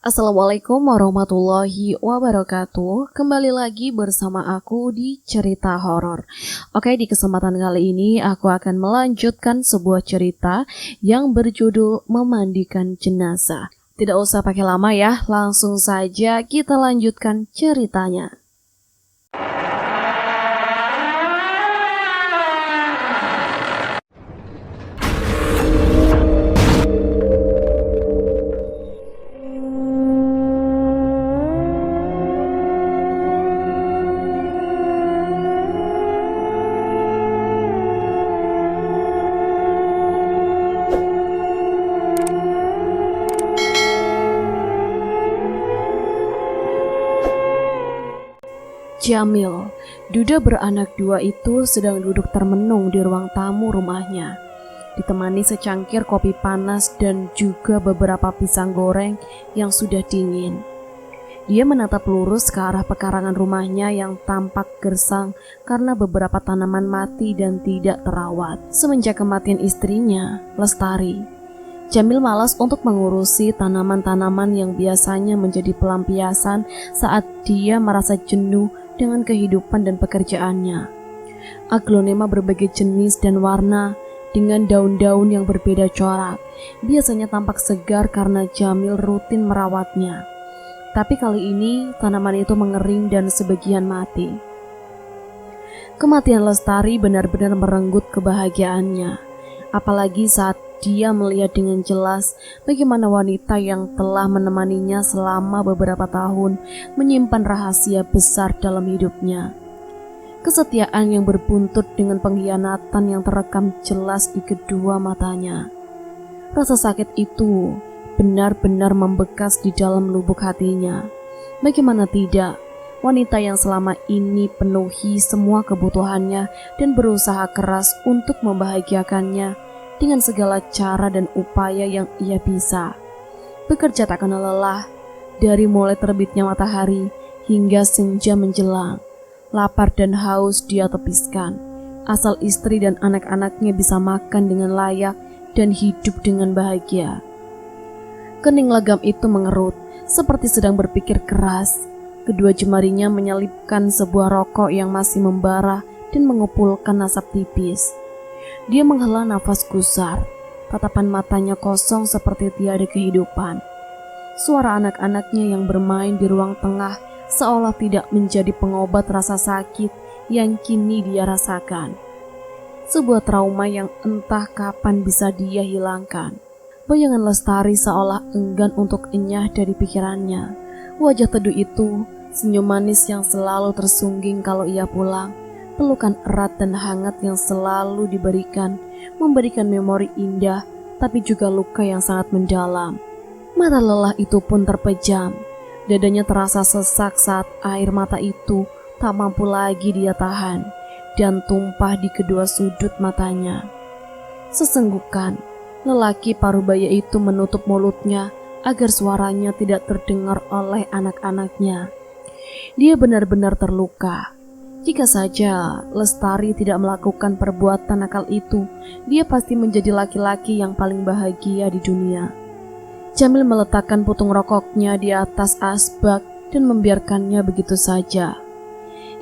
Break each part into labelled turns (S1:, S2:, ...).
S1: Assalamualaikum warahmatullahi wabarakatuh. Kembali lagi bersama aku di cerita horor. Oke, di kesempatan kali ini aku akan melanjutkan sebuah cerita yang berjudul Memandikan Jenazah. Tidak usah pakai lama ya, langsung saja kita lanjutkan ceritanya. Jamil, duda beranak dua itu sedang duduk termenung di ruang tamu rumahnya, ditemani secangkir kopi panas dan juga beberapa pisang goreng yang sudah dingin. Dia menatap lurus ke arah pekarangan rumahnya yang tampak gersang karena beberapa tanaman mati dan tidak terawat. Semenjak kematian istrinya, Lestari, Jamil malas untuk mengurusi tanaman-tanaman yang biasanya menjadi pelampiasan saat dia merasa jenuh dengan kehidupan dan pekerjaannya. Aglonema berbagai jenis dan warna dengan daun-daun yang berbeda corak biasanya tampak segar karena Jamil rutin merawatnya. Tapi kali ini tanaman itu mengering dan sebagian mati. Kematian Lestari benar-benar merenggut kebahagiaannya, apalagi saat dia melihat dengan jelas bagaimana wanita yang telah menemaninya selama beberapa tahun menyimpan rahasia besar dalam hidupnya. Kesetiaan yang berbuntut dengan pengkhianatan yang terekam jelas di kedua matanya. Rasa sakit itu benar-benar membekas di dalam lubuk hatinya. Bagaimana tidak, wanita yang selama ini penuhi semua kebutuhannya dan berusaha keras untuk membahagiakannya dengan segala cara dan upaya yang ia bisa. Bekerja tak kenal lelah, dari mulai terbitnya matahari hingga senja menjelang. Lapar dan haus dia tepiskan, asal istri dan anak-anaknya bisa makan dengan layak dan hidup dengan bahagia. Kening legam itu mengerut, seperti sedang berpikir keras. Kedua jemarinya menyelipkan sebuah rokok yang masih membara dan mengepulkan asap tipis. Dia menghela nafas gusar, tatapan matanya kosong seperti tiada kehidupan. Suara anak-anaknya yang bermain di ruang tengah seolah tidak menjadi pengobat rasa sakit yang kini dia rasakan. Sebuah trauma yang entah kapan bisa dia hilangkan. Bayangan Lestari seolah enggan untuk enyah dari pikirannya. Wajah teduh itu, senyum manis yang selalu tersungging kalau ia pulang, pelukan erat dan hangat yang selalu diberikan, memberikan memori indah, tapi juga luka yang sangat mendalam. Mata lelah itu pun terpejam. Dadanya terasa sesak saat air mata itu tak mampu lagi dia tahan dan tumpah di kedua sudut matanya. Sesenggukan, lelaki parubaya itu menutup mulutnya agar suaranya tidak terdengar oleh anak-anaknya. Dia benar-benar terluka. Jika saja Lestari tidak melakukan perbuatan nakal itu, dia pasti menjadi laki-laki yang paling bahagia di dunia. Jamil meletakkan putung rokoknya di atas asbak dan membiarkannya begitu saja.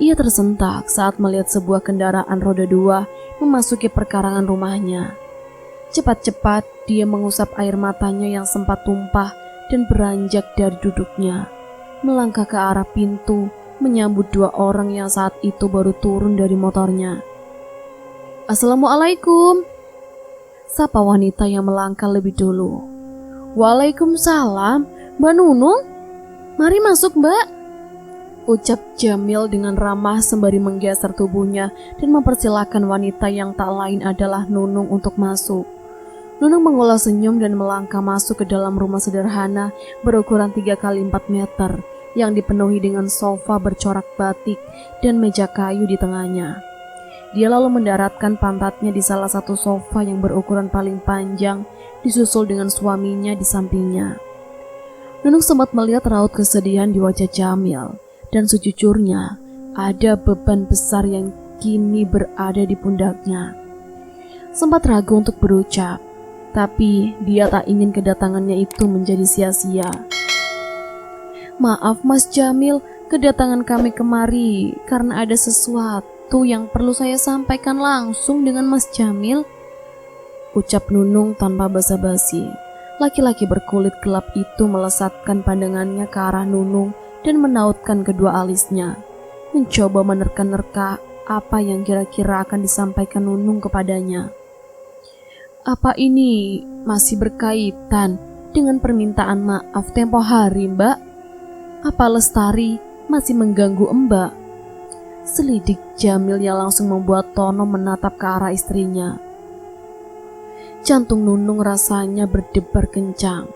S1: Ia tersentak saat melihat sebuah kendaraan roda 2 memasuki perkarangan rumahnya. Cepat-cepat dia mengusap air matanya yang sempat tumpah dan beranjak dari duduknya, melangkah ke arah pintu, menyambut dua orang yang saat itu baru turun dari motornya. "Assalamualaikum," sapa wanita yang melangkah lebih dulu. "Waalaikumsalam, Mbak Nunung. Mari masuk, Mbak," ucap Jamil dengan ramah sembari menggeser tubuhnya dan mempersilahkan wanita yang tak lain adalah Nunung untuk masuk. Nunung mengulas senyum dan melangkah masuk ke dalam rumah sederhana berukuran 3x4 meter yang dipenuhi dengan sofa bercorak batik dan meja kayu di tengahnya. Dia lalu mendaratkan pantatnya di salah satu sofa yang berukuran paling panjang, disusul dengan suaminya di sampingnya. Nunung sempat melihat raut kesedihan di wajah Jamil, dan sejujurnya ada beban besar yang kini berada di pundaknya. Sempat ragu untuk berucap, tapi dia tak ingin kedatangannya itu menjadi sia-sia. Maaf Mas Jamil, kedatangan kami kemari karena ada sesuatu yang perlu saya sampaikan langsung dengan Mas Jamil. Ucap Nunung tanpa basa-basi. Laki-laki berkulit gelap itu melesatkan pandangannya ke arah Nunung dan menautkan kedua alisnya, mencoba menerka-nerka apa yang kira-kira akan disampaikan Nunung kepadanya. Apa ini masih berkaitan dengan permintaan maaf tempo hari, Mbak? Apa Lestari masih mengganggu Mbak? Selidik Jamil yang langsung membuat Tono menatap ke arah istrinya. Jantung Nunung rasanya berdebar kencang.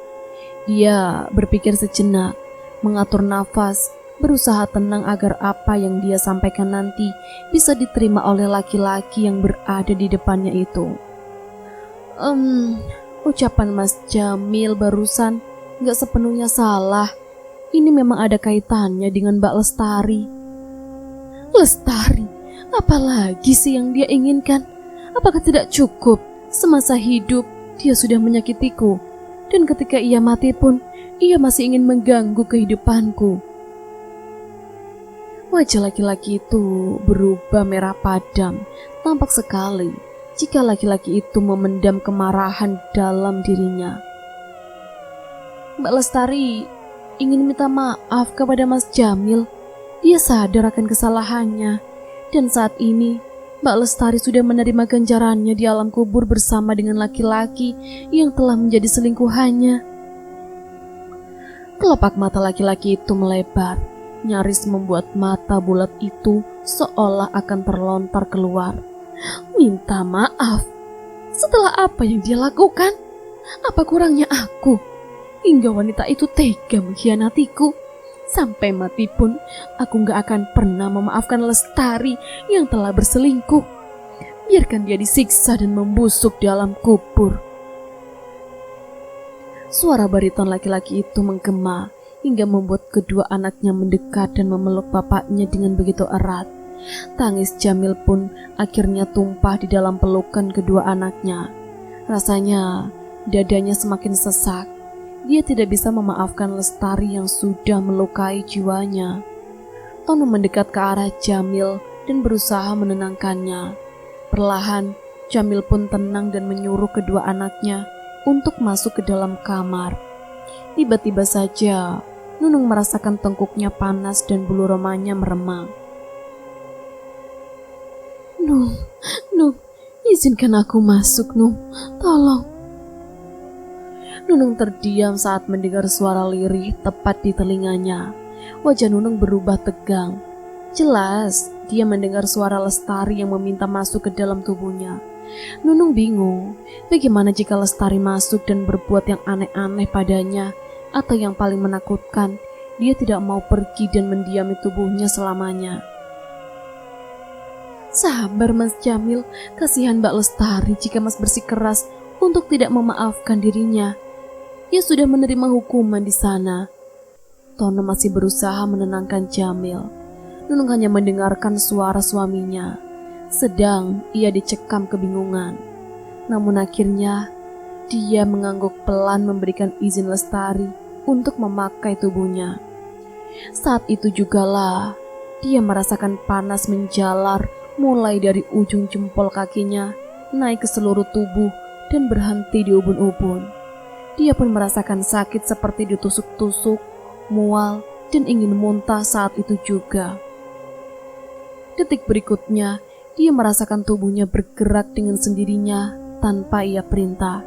S1: Dia berpikir sejenak, mengatur nafas, berusaha tenang agar apa yang dia sampaikan nanti bisa diterima oleh laki-laki yang berada di depannya itu. Ucapan Mas Jamil barusan gak sepenuhnya salah. Ini memang ada kaitannya dengan Mbak Lestari. Lestari? Apalagi sih yang dia inginkan? Apakah tidak cukup semasa hidup dia sudah menyakitiku, dan ketika ia mati pun ia masih ingin mengganggu kehidupanku? Wajah laki-laki itu berubah merah padam. Tampak sekali jika laki-laki itu memendam kemarahan dalam dirinya. Mbak Lestari ingin minta maaf kepada Mas Jamil. Dia sadar akan kesalahannya, dan saat ini Mbak Lestari sudah menerima ganjarannya di alam kubur bersama dengan laki-laki yang telah menjadi selingkuhannya. Kelopak mata laki-laki itu melebar, nyaris membuat mata bulat itu seolah akan terlontar keluar. Minta maaf? Setelah apa yang dia lakukan? Apa kurangnya aku hingga wanita itu tega mengkhianatiku? Sampai mati pun aku gak akan pernah memaafkan Lestari yang telah berselingkuh. Biarkan dia disiksa dan membusuk di alam kubur. Suara bariton laki-laki itu menggema hingga membuat kedua anaknya mendekat dan memeluk bapaknya dengan begitu erat. Tangis Jamil pun akhirnya tumpah di dalam pelukan kedua anaknya. Rasanya dadanya semakin sesak. Dia tidak bisa memaafkan Lestari yang sudah melukai jiwanya. Tono mendekat ke arah Jamil dan berusaha menenangkannya. Perlahan, Jamil pun tenang dan menyuruh kedua anaknya untuk masuk ke dalam kamar. Tiba-tiba saja, Nunung merasakan tengkuknya panas dan bulu romanya meremang. Nung, izinkan aku masuk, Nung. Tolong. Nunung terdiam saat mendengar suara lirih tepat di telinganya. Wajah Nunung berubah tegang. Jelas, dia mendengar suara Lestari yang meminta masuk ke dalam tubuhnya. Nunung bingung, bagaimana jika Lestari masuk dan berbuat yang aneh-aneh padanya, atau yang paling menakutkan, dia tidak mau pergi dan mendiami tubuhnya selamanya. Sabar Mas Jamil, kasihan Mbak Lestari jika Mas bersikeras untuk tidak memaafkan dirinya. Ia sudah menerima hukuman di sana. Tono masih berusaha menenangkan Jamil. Nunung hanya mendengarkan suara suaminya, sedang ia dicekam kebingungan. Namun akhirnya, dia mengangguk pelan memberikan izin Lestari untuk memakai tubuhnya. Saat itu jugalah, dia merasakan panas menjalar mulai dari ujung jempol kakinya, naik ke seluruh tubuh dan berhenti di ubun-ubun. Dia pun merasakan sakit seperti ditusuk-tusuk, mual, dan ingin muntah saat itu juga. Detik berikutnya, dia merasakan tubuhnya bergerak dengan sendirinya tanpa ia perintah.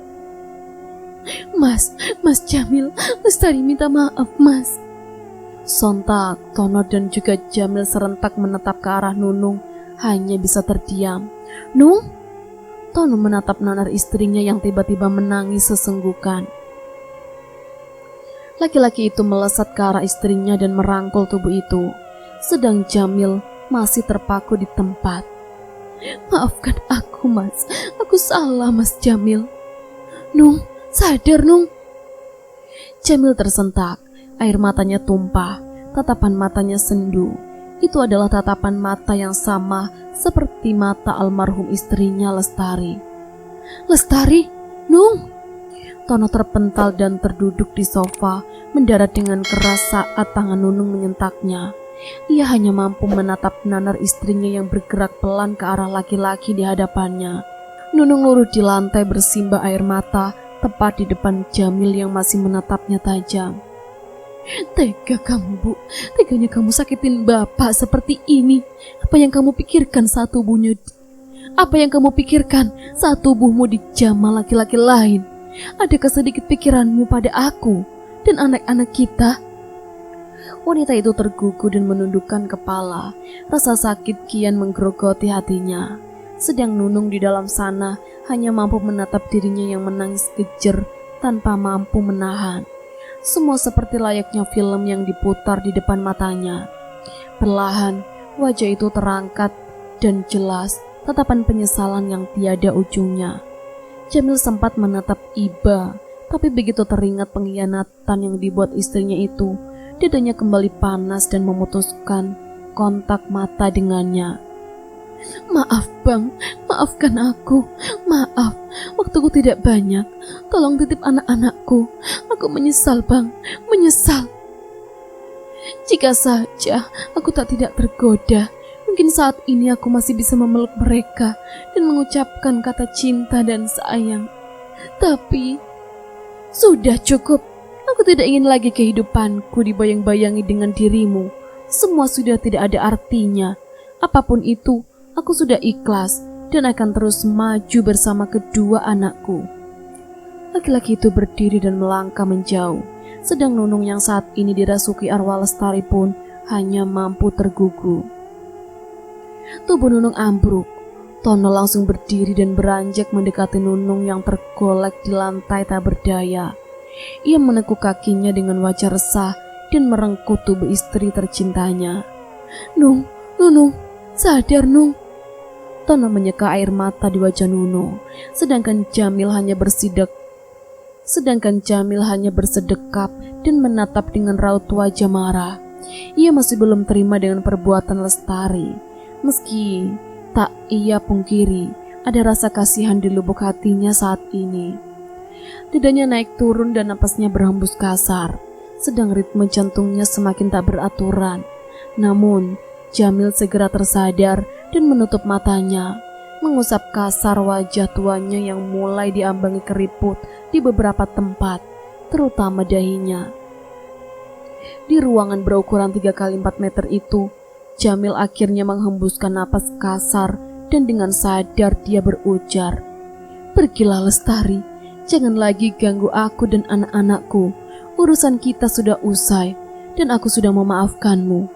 S1: Mas Jamil, Lestari minta maaf, Mas. Sontak, Tono dan juga Jamil serentak menatap ke arah Nunung, hanya bisa terdiam. Nung? Tono menatap nanar istrinya yang tiba-tiba menangis sesenggukan. Laki-laki itu melesat ke arah istrinya dan merangkul tubuh itu, sedang Jamil masih terpaku di tempat. Maafkan aku, Mas. Aku salah, Mas Jamil. Nung, sadar, Nung. Jamil tersentak, air matanya tumpah, tatapan matanya sendu. Itu adalah tatapan mata yang sama seperti mata almarhum istrinya Lestari. Lestari, Nung. Tono terpental dan terduduk di sofa, mendarat dengan keras saat tangan Nunung menyentaknya. Ia hanya mampu menatap nanar istrinya yang bergerak pelan ke arah laki-laki di hadapannya. Nunung luruh di lantai bersimbah air mata, tepat di depan Jamil yang masih menatapnya tajam. Tega kamu, Bu. Teganya kamu sakitin bapak seperti ini. Apa yang kamu pikirkan saat tubuhmu dijamah laki-laki lain? Adakah sedikit pikiranmu pada aku dan anak-anak kita? Wanita itu tergugu dan menundukkan kepala. Rasa sakit kian menggerogoti hatinya. Sedang Nunung di dalam sana hanya mampu menatap dirinya yang menangis kejer tanpa mampu menahan. Semua seperti layaknya film yang diputar di depan matanya. Perlahan, wajah itu terangkat dan jelas tatapan penyesalan yang tiada ujungnya. Jamil sempat menatap Iba, tapi begitu teringat pengkhianatan yang dibuat istrinya itu, dadanya kembali panas dan memutuskan kontak mata dengannya. Maaf Bang, maafkan aku. Maaf, waktuku tidak banyak. Tolong titip anak-anakku. Aku menyesal Bang, menyesal. Jika saja aku tidak tergoda, mungkin saat ini aku masih bisa memeluk mereka dan mengucapkan kata cinta dan sayang. Tapi, sudah cukup. Aku tidak ingin lagi kehidupanku dibayang-bayangi dengan dirimu. Semua sudah tidak ada artinya. Apapun itu, aku sudah ikhlas dan akan terus maju bersama kedua anakku. Laki-laki itu berdiri dan melangkah menjauh. Sedang Nunung yang saat ini dirasuki arwah Lestari pun hanya mampu tergugu. Tubuh Nunung ambruk. Tono langsung berdiri dan beranjak mendekati Nunung yang tergolek di lantai tak berdaya. Ia menekuk kakinya dengan wajah resah dan merengkuh tubuh istri tercintanya. Nunung, sadar Nung. Tono menyeka air mata di wajah Nunung, sedangkan Jamil hanya bersedekap dan menatap dengan raut wajah marah. Ia masih belum terima dengan perbuatan Lestari. Meski tak ia pungkiri, ada rasa kasihan di lubuk hatinya saat ini. Dadanya naik turun dan napasnya berhembus kasar, sedang ritme jantungnya semakin tak beraturan. Namun, Jamil segera tersadar dan menutup matanya, mengusap kasar wajah tuanya yang mulai diambangi keriput di beberapa tempat, terutama dahinya. Di ruangan berukuran 3x4 meter itu, Jamil akhirnya menghembuskan napas kasar dan dengan sadar dia berujar, "Pergilah Lestari, jangan lagi ganggu aku dan anak-anakku. Urusan kita sudah usai dan aku sudah memaafkanmu."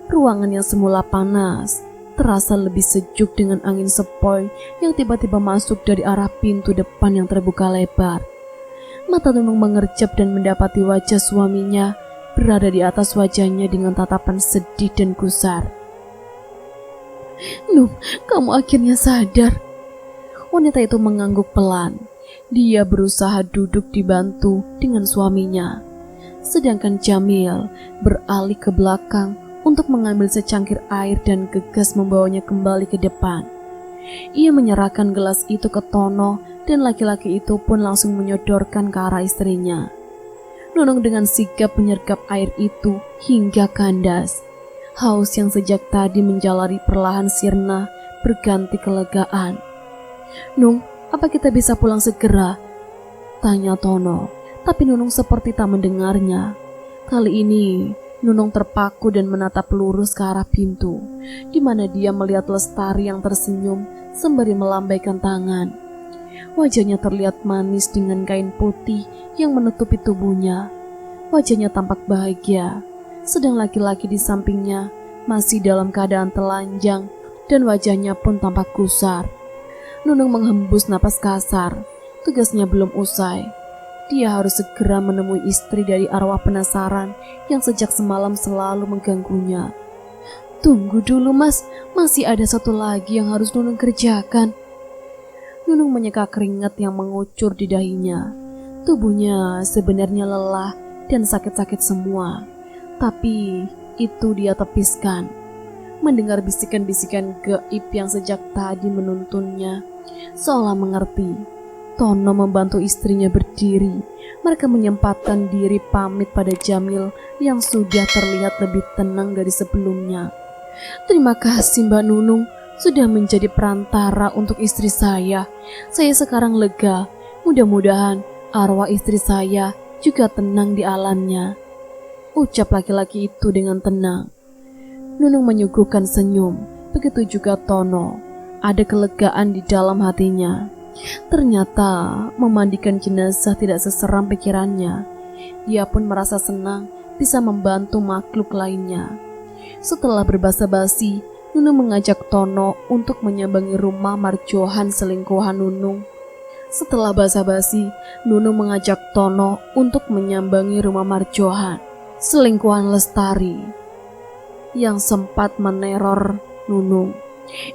S1: Ruangan yang semula panas terasa lebih sejuk dengan angin sepoi yang tiba-tiba masuk dari arah pintu depan yang terbuka lebar. Mata Nunung mengerjap dan mendapati wajah suaminya berada di atas wajahnya dengan tatapan sedih dan gusar. "Nung, kamu akhirnya sadar." Wanita itu mengangguk pelan. Dia berusaha duduk dibantu dengan suaminya. Sedangkan Jamil beralih ke belakang untuk mengambil secangkir air dan gegas membawanya kembali ke depan. Ia menyerahkan gelas itu ke Tono dan laki-laki itu pun langsung menyodorkan ke arah istrinya. Nunung dengan sigap menyergap air itu hingga kandas. Haus yang sejak tadi menjalari perlahan sirna berganti kelegaan. "Nung, apa kita bisa pulang segera?" tanya Tono, tapi Nunung seperti tak mendengarnya. Kali ini Nunung terpaku dan menatap lurus ke arah pintu, di mana dia melihat Lestari yang tersenyum sembari melambaikan tangan. Wajahnya terlihat manis dengan kain putih yang menutupi tubuhnya. Wajahnya tampak bahagia, sedang laki-laki di sampingnya masih dalam keadaan telanjang dan wajahnya pun tampak gusar. Nunung menghembus napas kasar. Tugasnya belum usai. Dia harus segera menemui istri dari arwah penasaran yang sejak semalam selalu mengganggunya. "Tunggu dulu Mas, masih ada satu lagi yang harus Nunung kerjakan." Nunung menyeka keringat yang mengucur di dahinya. Tubuhnya sebenarnya lelah dan sakit-sakit semua, tapi itu dia tepiskan. Mendengar bisikan-bisikan gaib yang sejak tadi menuntunnya, seolah mengerti. Tono membantu istrinya berdiri. Mereka menyempatkan diri pamit pada Jamil yang sudah terlihat lebih tenang dari sebelumnya. "Terima kasih Mbak Nunung, sudah menjadi perantara untuk istri saya. Saya sekarang lega. Mudah-mudahan arwah istri saya juga tenang di alamnya," ucap laki-laki itu dengan tenang. Nunung menyuguhkan senyum, begitu juga Tono. Ada kelegaan di dalam hatinya. Ternyata memandikan jenazah tidak seseram pikirannya. Dia pun merasa senang bisa membantu makhluk lainnya. Setelah berbasa-basi, Nunung mengajak Tono untuk menyambangi rumah marjohan selingkuhan Nunung. Setelah basa-basi, Nunung mengajak Tono untuk menyambangi rumah marjohan selingkuhan Lestari yang sempat meneror Nunung.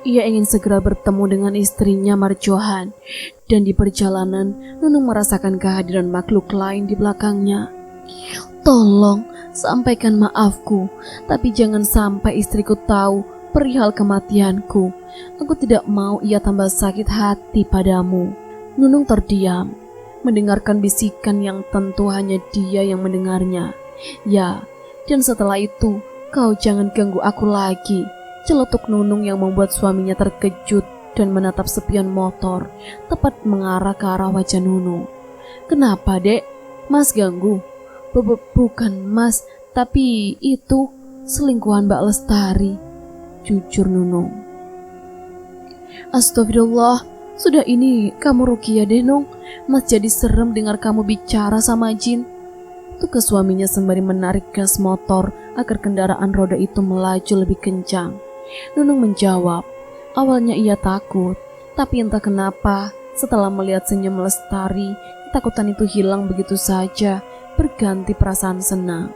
S1: Ia ingin segera bertemu dengan istrinya Marjohan, dan di perjalanan Nunung merasakan kehadiran makhluk lain di belakangnya. "Tolong sampaikan maafku, tapi jangan sampai istriku tahu perihal kematianku. Aku tidak mau ia tambah sakit hati padamu." Nunung terdiam, mendengarkan bisikan yang tentu hanya dia yang mendengarnya. "Ya, dan setelah itu kau jangan ganggu aku lagi," celetuk Nunung yang membuat suaminya terkejut dan menatap sepion motor tepat mengarah ke arah wajah Nunung. "Kenapa, Dek? Mas ganggu?" Bukan Mas, tapi itu selingkuhan Mbak Lestari," jujur Nunung. "Astagfirullah, sudah ini kamu ruqyah deh Nung. Mas jadi serem dengar kamu bicara sama jin," tugas suaminya sembari menarik gas motor agar kendaraan roda itu melaju lebih kencang. Nunung menjawab, awalnya ia takut, tapi entah kenapa setelah melihat senyum Lestari, ketakutan itu hilang begitu saja, berganti perasaan senang.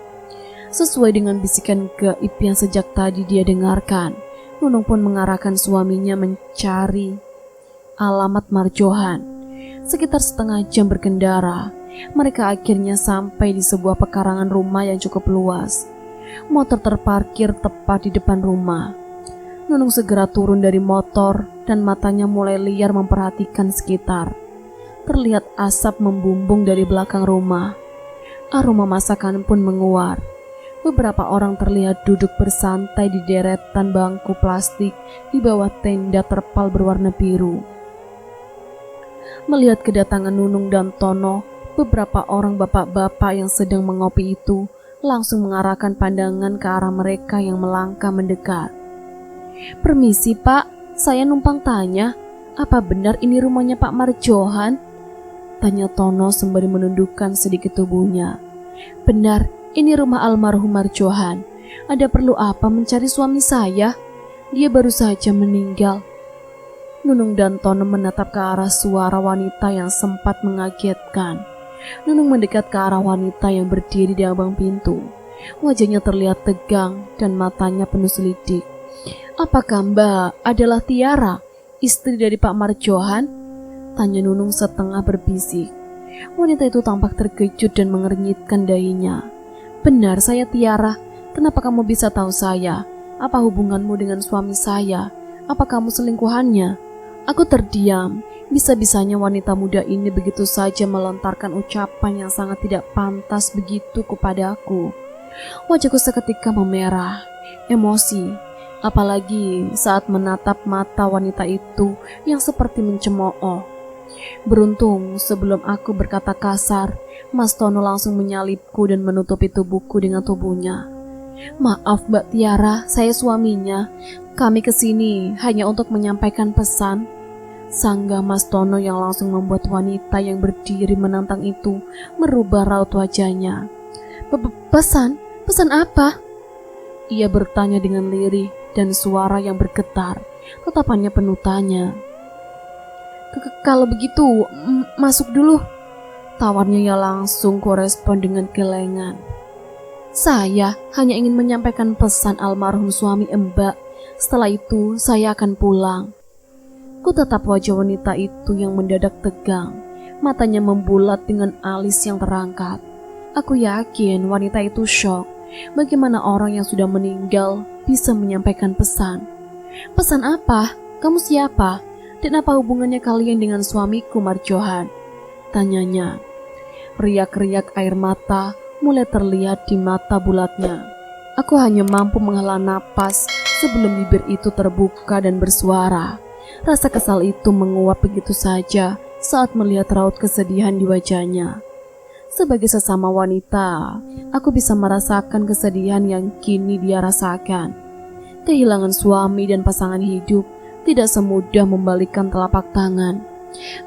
S1: Sesuai dengan bisikan gaib yang sejak tadi dia dengarkan, Nunung pun mengarahkan suaminya mencari alamat marjohan. Sekitar setengah jam berkendara, mereka akhirnya sampai di sebuah pekarangan rumah yang cukup luas. Motor terparkir tepat di depan rumah. Nunung segera turun dari motor dan matanya mulai liar memperhatikan sekitar. Terlihat asap membumbung dari belakang rumah. Aroma masakan pun menguar. Beberapa orang terlihat duduk bersantai di deretan bangku plastik di bawah tenda terpal berwarna biru. Melihat kedatangan Nunung dan Tono, beberapa orang bapak-bapak yang sedang mengopi itu langsung mengarahkan pandangan ke arah mereka yang melangkah mendekat. "Permisi Pak, saya numpang tanya, apa benar ini rumahnya Pak Marjohan?" tanya Tono sembari menundukkan sedikit tubuhnya. "Benar, ini rumah almarhum Marjohan. Ada perlu apa mencari suami saya? Dia baru saja meninggal." Nunung dan Tono menatap ke arah suara wanita yang sempat mengagetkan. Nunung mendekat ke arah wanita yang berdiri di ambang pintu. Wajahnya terlihat tegang dan matanya penuh selidik. "Apakah Mbak adalah Tiara, istri dari Pak Marjohan?" tanya Nunung setengah berbisik. Wanita itu tampak terkejut dan mengernyitkan dahinya. "Benar, saya Tiara. Kenapa kamu bisa tahu saya? Apa hubunganmu dengan suami saya? Apa kamu selingkuhannya?" Aku terdiam. Bisa-bisanya wanita muda ini begitu saja melontarkan ucapan yang sangat tidak pantas begitu kepadaku. Wajahku seketika memerah, emosi. Apalagi saat menatap mata wanita itu yang seperti mencemooh. Beruntung sebelum aku berkata kasar, Mas Tono langsung menyalipku dan menutupi tubuhku dengan tubuhnya. "Maaf Mbak Tiara, saya suaminya. Kami kesini hanya untuk menyampaikan pesan," sanggah Mas Tono yang langsung membuat wanita yang berdiri menantang itu merubah raut wajahnya. Pesan? Pesan apa?" Ia bertanya dengan lirih dan suara yang bergetar. Tatapannya penuh tanya. "Kalau begitu, masuk dulu," tawarnya ia langsung korespon dengan kelengan. "Saya hanya ingin menyampaikan pesan almarhum suami Mbak. Setelah itu saya akan pulang." Ku tatap wajah wanita itu yang mendadak tegang. Matanya membulat dengan alis yang terangkat. Aku yakin wanita itu syok. Bagaimana orang yang sudah meninggal bisa menyampaikan pesan? "Pesan apa? Kamu siapa? Dan apa hubungannya kalian dengan suamiku Marjohan?" tanyanya. Riak-riak air mata mulai terlihat di mata bulatnya. Aku hanya mampu menghela napas sebelum bibir itu terbuka dan bersuara. Rasa kesal itu menguap begitu saja saat melihat raut kesedihan di wajahnya. Sebagai sesama wanita, aku bisa merasakan kesedihan yang kini dia rasakan. Kehilangan suami dan pasangan hidup tidak semudah membalikkan telapak tangan.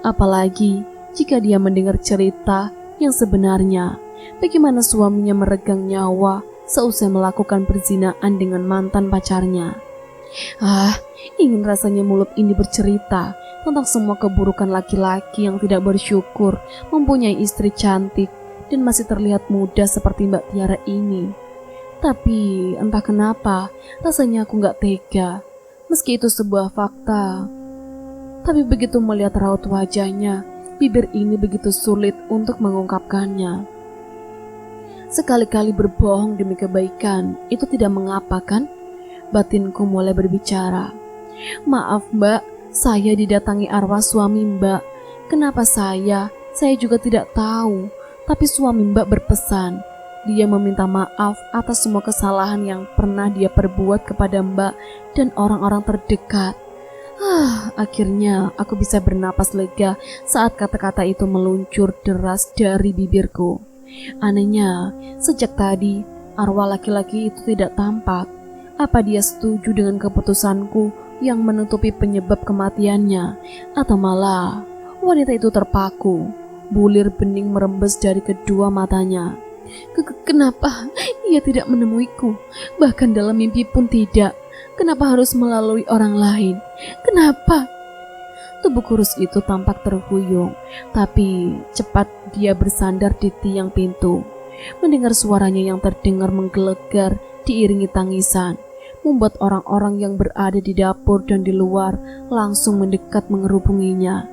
S1: Apalagi jika dia mendengar cerita yang sebenarnya, bagaimana suaminya meregang nyawa seusai melakukan perzinahan dengan mantan pacarnya. Ingin rasanya mulut ini bercerita tentang semua keburukan laki-laki yang tidak bersyukur mempunyai istri cantik dan masih terlihat muda seperti Mbak Tiara ini. Tapi entah kenapa rasanya aku gak tega, meski itu sebuah fakta. Tapi begitu melihat raut wajahnya, bibir ini begitu sulit untuk mengungkapkannya. Sekali-kali berbohong demi kebaikan, itu tidak mengapa kan? Batinku mulai berbicara. Maaf Mbak, saya didatangi arwah suami Mbak. Kenapa saya? Saya juga tidak tahu. Tapi suami Mbak berpesan. Dia meminta maaf atas semua kesalahan yang pernah dia perbuat kepada Mbak dan orang-orang terdekat. Akhirnya aku bisa bernapas lega saat kata-kata itu meluncur deras dari bibirku. Anehnya, sejak tadi arwah laki-laki itu tidak tampak. Apa dia setuju dengan keputusanku yang menutupi penyebab kematiannya, atau malah wanita itu terpaku? Bulir bening merembes dari kedua matanya. Kenapa ia tidak menemuiku? Bahkan dalam mimpi pun tidak. Kenapa harus melalui orang lain? Kenapa? Tubuh kurus itu tampak terhuyung, tapi cepat dia bersandar di tiang pintu. Mendengar suaranya yang terdengar menggelegar diiringi tangisan, membuat orang-orang yang berada di dapur dan di luar langsung mendekat mengerubunginya.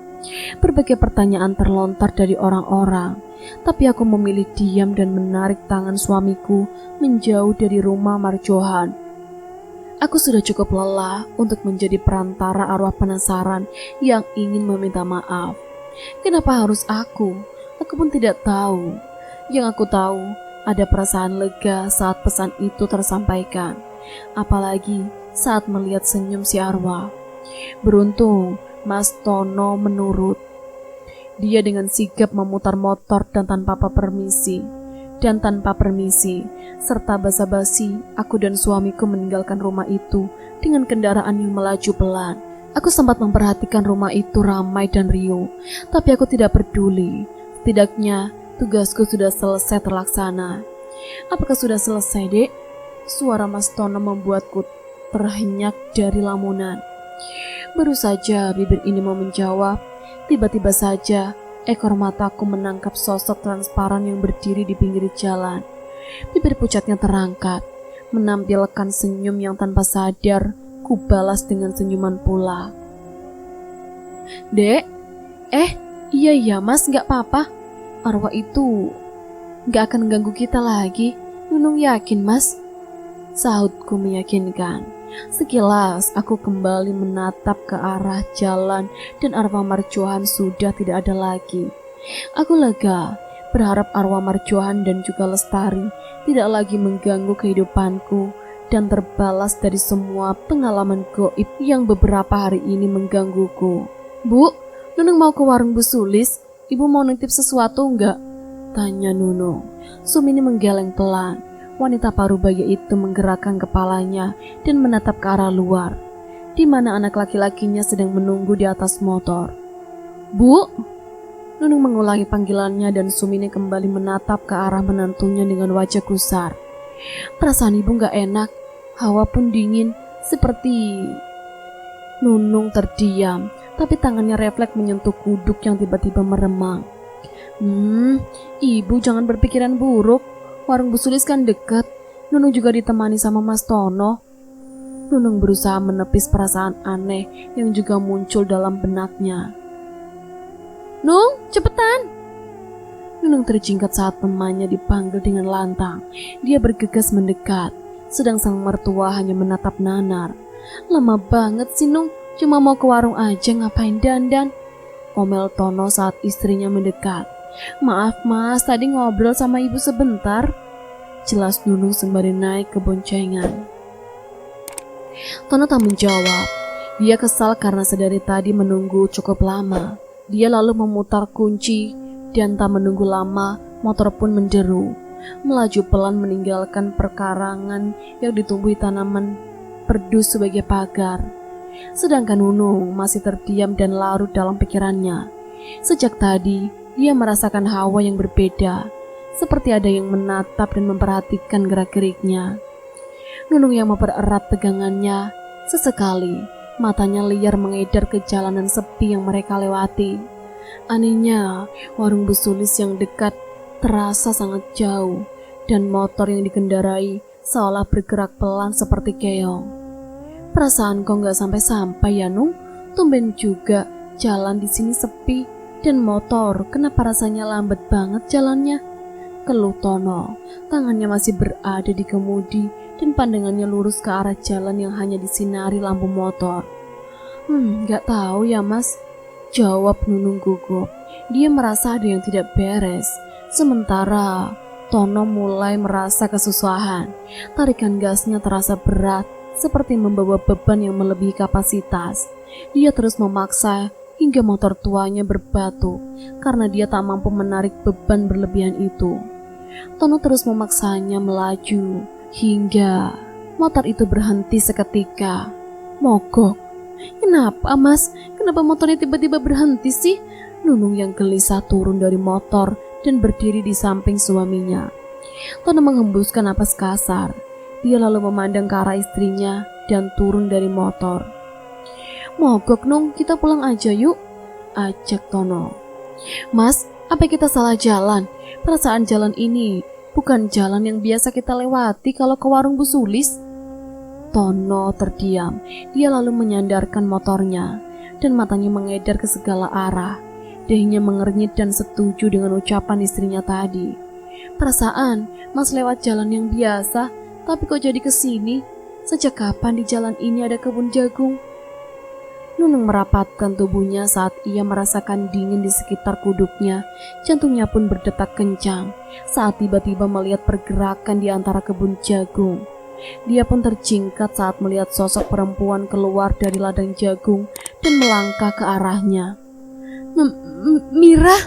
S1: Berbagai pertanyaan terlontar dari orang-orang, tapi aku memilih diam dan menarik tangan suamiku menjauh dari rumah Marjohan. Aku sudah cukup lelah untuk menjadi perantara arwah penasaran yang ingin meminta maaf. Kenapa harus aku? Aku pun tidak tahu. Yang aku tahu, ada perasaan lega saat pesan itu tersampaikan. Apalagi saat melihat senyum si arwah. Beruntung Mas Tono menurut. Dia dengan sigap memutar motor dan tanpa permisi, serta basa-basi, aku dan suamiku meninggalkan rumah itu dengan kendaraan yang melaju pelan. Aku sempat memperhatikan rumah itu ramai dan riuh, tapi aku tidak peduli. Setidaknya tugasku sudah selesai terlaksana. Apakah sudah selesai, Dek? Suara Mas Tono membuatku terhenyak dari lamunan. Baru saja bibir ini mau menjawab, tiba-tiba saja ekor mataku menangkap sosok transparan yang berdiri di pinggir jalan. Bibir pucatnya terangkat, menampilkan senyum yang tanpa sadar ku balas dengan senyuman pula. Dek, iya Mas, gak apa-apa. Arwah itu gak akan ganggu kita lagi. Nunung yakin Mas? Sahutku meyakinkan. Sekilas aku kembali menatap ke arah jalan dan arwah Marjohan sudah tidak ada lagi. Aku lega, berharap arwah Marjohan dan juga Lestari tidak lagi mengganggu kehidupanku dan terbalas dari semua pengalaman gaib yang beberapa hari ini menggangguku. Bu, Nunung mau ke warung Bu Sulis. Ibu mau nitip sesuatu enggak? Tanya Nunung. Sumini menggeleng pelan. Wanita parubaya itu menggerakkan kepalanya dan menatap ke arah luar, di mana anak laki-lakinya sedang menunggu di atas motor. Bu! Nunung mengulangi panggilannya dan Sumini kembali menatap ke arah menantunya dengan wajah gusar. Perasaan ibu gak enak, hawa pun dingin, seperti... Nunung terdiam, tapi tangannya refleks menyentuh kuduk yang tiba-tiba meremang. Ibu jangan berpikiran buruk. Warung Bu Sulis kan dekat. Nunung juga ditemani sama Mas Tono. Nunung berusaha menepis perasaan aneh yang juga muncul dalam benaknya. Nung, cepetan! Nunung terjingkat saat temannya dipanggil dengan lantang. Dia bergegas mendekat, sedang sang mertua hanya menatap nanar. Lama banget sih Nung, cuma mau ke warung aja, ngapain dandan? omel Tono saat istrinya mendekat. "Maaf mas, tadi ngobrol sama ibu sebentar," jelas Nunung sembari naik ke boncengan. Tono tak menjawab. Dia kesal karena sedari tadi menunggu cukup lama. Dia lalu memutar kunci dan tak menunggu lama motor pun menderu, melaju pelan meninggalkan perkarangan yang ditumbuhi tanaman perdu sebagai pagar. Sedangkan Nunung masih terdiam dan larut dalam pikirannya. Sejak tadi dia merasakan hawa yang berbeda, seperti ada yang menatap dan memperhatikan gerak-geriknya. Nunung yang mempererat tegangannya. Sesekali matanya liar mengedar ke jalanan sepi yang mereka lewati. Anehnya, warung besulis yang dekat terasa sangat jauh, dan motor yang dikendarai seolah bergerak pelan seperti keong. "Perasaan kau gak sampai-sampai ya Nung? Tumben juga jalan di sini sepi dan motor kenapa rasanya lambat banget jalannya?" keluh Tono. Tangannya masih berada di kemudi dan pandangannya lurus ke arah jalan yang hanya disinari lampu motor. Gak tahu ya mas," jawab Nunung gugup. Dia merasa ada yang tidak beres. Sementara Tono mulai merasa kesusahan. Tarikan gasnya terasa berat, seperti membawa beban yang melebihi kapasitas. Dia terus memaksa hingga motor tuanya berbatu karena dia tak mampu menarik beban berlebihan itu. Tono terus memaksanya melaju hingga motor itu berhenti seketika. Mogok. "Kenapa mas? Kenapa motornya tiba-tiba berhenti sih?" Nunung yang gelisah turun dari motor dan berdiri di samping suaminya. Tono menghembuskan napas kasar. Dia lalu memandang ke arah istrinya dan turun dari motor. "Mogok Nung, kita pulang aja yuk," ajak Tono. "Mas, apa kita salah jalan? Perasaan jalan ini bukan jalan yang biasa kita lewati kalau ke warung Busulis." Tono terdiam. Dia lalu menyandarkan motornya dan matanya mengedar ke segala arah. Dahinya mengernyit dan setuju dengan ucapan istrinya tadi. "Perasaan mas lewat jalan yang biasa, tapi kok jadi kesini? Sejak kapan di jalan ini ada kebun jagung?" Nunung merapatkan tubuhnya saat ia merasakan dingin di sekitar kuduknya. Jantungnya pun berdetak kencang saat tiba-tiba melihat pergerakan di antara kebun jagung. Dia pun terjingkat saat melihat sosok perempuan keluar dari ladang jagung dan melangkah ke arahnya. Mira!"